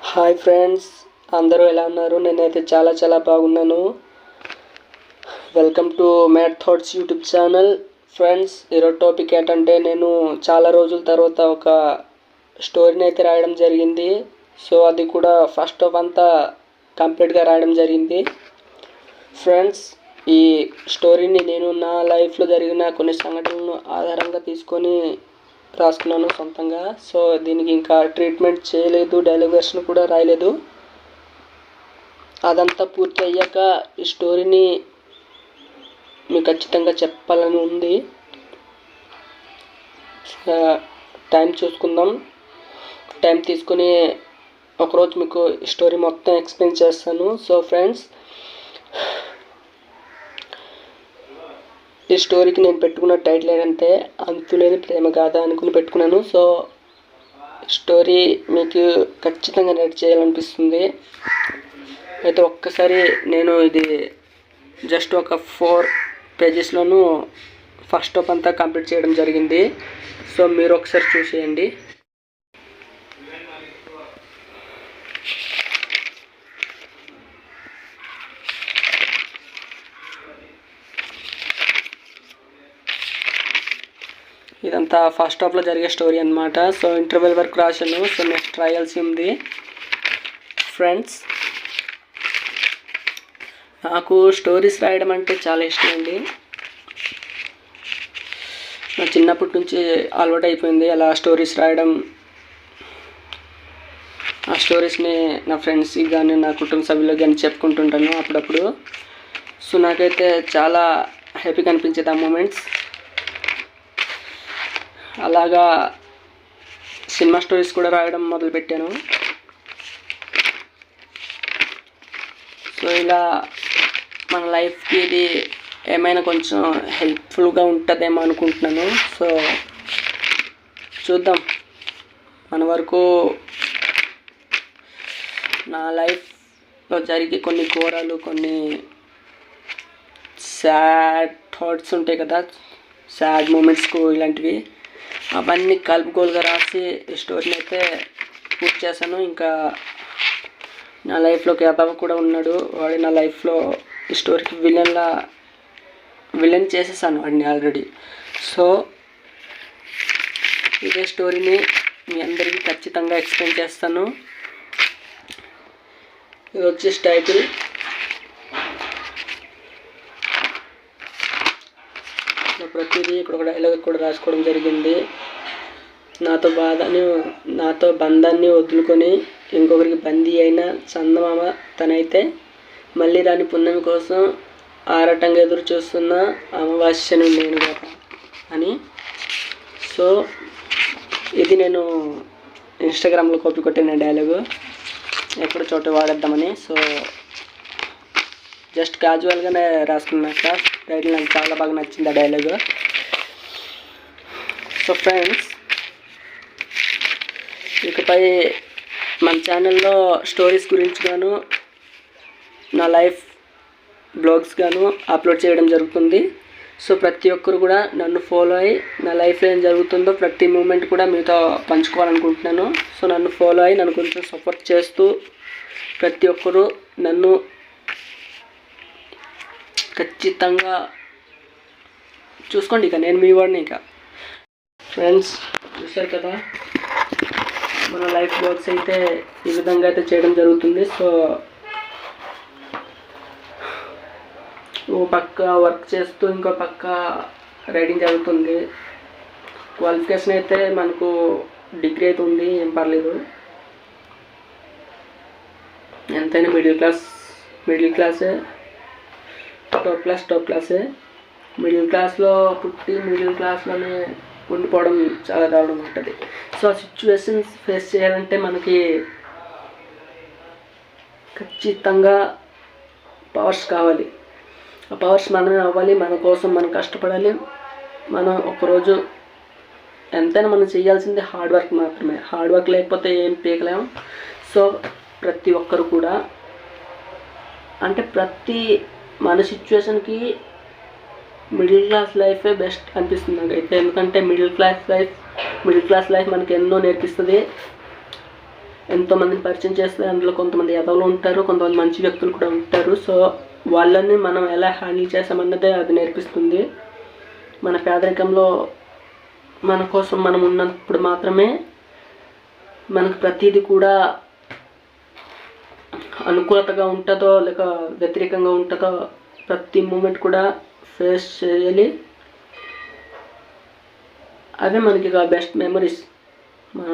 Hi friends, అందరూ ఎలా ఉన్నారు? నేనైతే చాలా బాగున్నాను. Welcome to mad thoughts YouTube channel. Friends, ఈరోజు టాపిక్ ఏంటంటే నేను చాలా రోజుల తర్వాత ఒక స్టోరీని అయితే రాయడం జరిగింది. సో అది కూడా ఫస్ట్ ఆఫ్ అంతా కంప్లీట్గా రాయడం జరిగింది. ఫ్రెండ్స్, ఈ స్టోరీని నేను నా లైఫ్లో జరిగిన కొన్ని సంఘటనలను ఆధారంగా తీసుకొని రాసుకున్నాను సొంతంగా. సో దీనికి ఇంకా ట్రీట్మెంట్ చేయలేదు, డైలాగ్ వెర్షన్ కూడా రాయలేదు. అదంతా పూర్తి అయ్యాక ఈ స్టోరీని మీకు ఖచ్చితంగా చెప్పాలని ఉంది. టైం చూసుకుందాం. టైం తీసుకుని ఒకరోజు మీకు ఈ స్టోరీ మొత్తం ఎక్స్ప్లెయిన్ చేస్తాను. సో ఫ్రెండ్స్, ఈ స్టోరీకి నేను పెట్టుకున్న టైటిల్ ఏంటంటే అంతులేని ప్రేమ గాథ అనుకుని పెట్టుకున్నాను. సో స్టోరీ మీకు ఖచ్చితంగా రైట్ చేయాలనిపిస్తుంది. అయితే ఒక్కసారి నేను ఇది జస్ట్ ఒక 4 పేజెస్లోనూ ఫస్ట్ ఆఫ్ అంతా కంప్లీట్ చేయడం జరిగింది. సో మీరు ఒకసారి చూసేయండి. ఇదంతా ఫస్ట్ హాఫ్లో జరిగే స్టోరీ అన్నమాట. సో ఇంటర్వెల్ వరకు రాశాను. సో నెక్స్ట్ రాయాల్సి ఉంది. ఫ్రెండ్స్, నాకు స్టోరీస్ రాయడం అంటే చాలా ఇష్టం అండి. నా చిన్నప్పటి నుంచి అలవాటు అయిపోయింది అలా స్టోరీస్ రాయడం. ఆ స్టోరీస్ని నా ఫ్రెండ్స్కి కానీ నా కుటుంబ సభ్యులకు కానీ చెప్పుకుంటుంటాను అప్పుడప్పుడు. సో నాకైతే చాలా హ్యాపీగా అనిపించేది ఆ మూమెంట్స్. అలాగా సినిమా స్టోరీస్ కూడా రాయడం మొదలుపెట్టాను. సో ఇలా మన లైఫ్కి ఇది ఏమైనా కొంచెం హెల్ప్ఫుల్గా ఉంటుందేమో అనుకుంటున్నాను. సో చూద్దాం. మన వరకు నా లైఫ్లో జరిగే కొన్ని ఘోరాలు, కొన్ని సాడ్ థాట్స్ ఉంటాయి కదా, సాడ్ మూమెంట్స్కు ఇలాంటివి, అవన్నీ కలుపుకోలుగా రాసి స్టోరీని అయితే పూర్తి చేశాను. ఇంకా నా లైఫ్లోకి అబ్బాయి కూడా ఉన్నాడు. వాడి నా లైఫ్లో ఈ స్టోరీకి విలన్ చేసేసాను వాడిని ఆల్రెడీ. సో ఇదే స్టోరీని మీ అందరికీ ఖచ్చితంగా ఎక్స్ప్లెయిన్ చేస్తాను. ఇది వచ్చేసి టైటిల్. ప్రతిదీ ఇక్కడ ఒక డైలాగ్ కూడా రాసుకోవడం జరిగింది. నాతో బంధాన్ని వదులుకొని ఇంకొకరికి బందీ అయిన చందమామ తనైతే మళ్ళీ రాని పున్నమి కోసం ఆరాటంగా ఎదురు చూస్తున్న అమావాస్యను నేను కదా అని. సో ఇది నేను ఇన్స్టాగ్రామ్లో కాపీ కొట్టిన డైలాగు, ఎక్కడ చోట వాడేద్దామని. సో జస్ట్ క్యాజువల్గానే రాసుకున్నాక టైటిల్ నాకు చాలా బాగా నచ్చింది ఆ డైలాగు. సో ఫ్రెండ్స్, ఇకపై మన ఛానల్లో స్టోరీస్ గురించి గాను నా లైఫ్ బ్లాగ్స్ గాను అప్లోడ్ చేయడం జరుగుతుంది. సో ప్రతి ఒక్కరు కూడా నన్ను ఫాలో అయ్యి నా లైఫ్లో ఏం జరుగుతుందో ప్రతి మూమెంట్ కూడా మీతో పంచుకోవాలనుకుంటున్నాను. సో నన్ను ఫాలో అయ్యి నన్ను కొంచెం సపోర్ట్ చేస్తూ ప్రతి ఒక్కరు నన్ను ఖచ్చితంగా చూసుకోండి. ఇక నేను మీ వాడిని. ఇక ఫ్రెండ్స్, చూసారు కదా మన లైఫ్ బ్లాగ్స్ అయితే ఈ విధంగా అయితే చేయడం జరుగుతుంది. సో ఓ పక్క వర్క్ చేస్తూ ఇంకో పక్క రైడింగ్ జరుగుతుంది. క్వాలిఫికేషన్ అయితే మనకు డిగ్రీ అయితే ఉంది, ఏం పర్లేదు. ఎంతైనా మిడిల్ క్లాసే, టాప్ క్లాసే. మిడిల్ క్లాస్లో పుట్టి మిడిల్ క్లాస్లోనే ఉండిపోవడం చాలా దారుణంగా ఉంటుంది. సో ఆ సిచ్యువేషన్స్ ఫేస్ చేయాలంటే మనకి ఖచ్చితంగా పవర్స్ కావాలి. ఆ పవర్స్ మనమే అవ్వాలి. మన కోసం మనం కష్టపడాలి. మనం ఒకరోజు ఎంతైనా మనం చేయాల్సింది హార్డ్ వర్క్ మాత్రమే. హార్డ్ వర్క్ లేకపోతే ఏం పీకలేము. సో ప్రతి ఒక్కరు కూడా, అంటే ప్రతి మన సిచ్యువేషన్కి మిడిల్ క్లాస్ లైఫే బెస్ట్ అనిపిస్తుంది నాకైతే. ఎందుకంటే మిడిల్ క్లాస్ లైఫ్ మనకి ఎన్నో నేర్పిస్తుంది. ఎంతోమందిని పరిచయం చేస్తే అందులో కొంతమంది ఎదవలు ఉంటారు, కొంతమంది మంచి వ్యక్తులు కూడా ఉంటారు. సో వాళ్ళని మనం ఎలా హ్యాండిల్ చేసామన్నదే అది నేర్పిస్తుంది. మన పేదరికంలో మన కోసం మనం ఉన్నప్పుడు మాత్రమే మనకు ప్రతిదీ కూడా అనుకూలతగా ఉంటుందో లేక వ్యతిరేకంగా ఉంటుందో ప్రతి మూమెంట్ కూడా ఫేస్ చేయాలి. అవే మనకి బెస్ట్ మెమరీస్. మన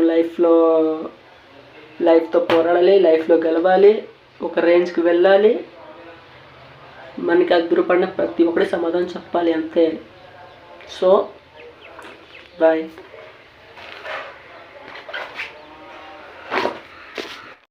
లైఫ్తో పోరాడాలి, లైఫ్లో గెలవాలి, ఒక రేంజ్కి వెళ్ళాలి. మనకి అదృపడిన ప్రతి ఒక్కటి సమాధానం చెప్పాలి అంతే. So bye.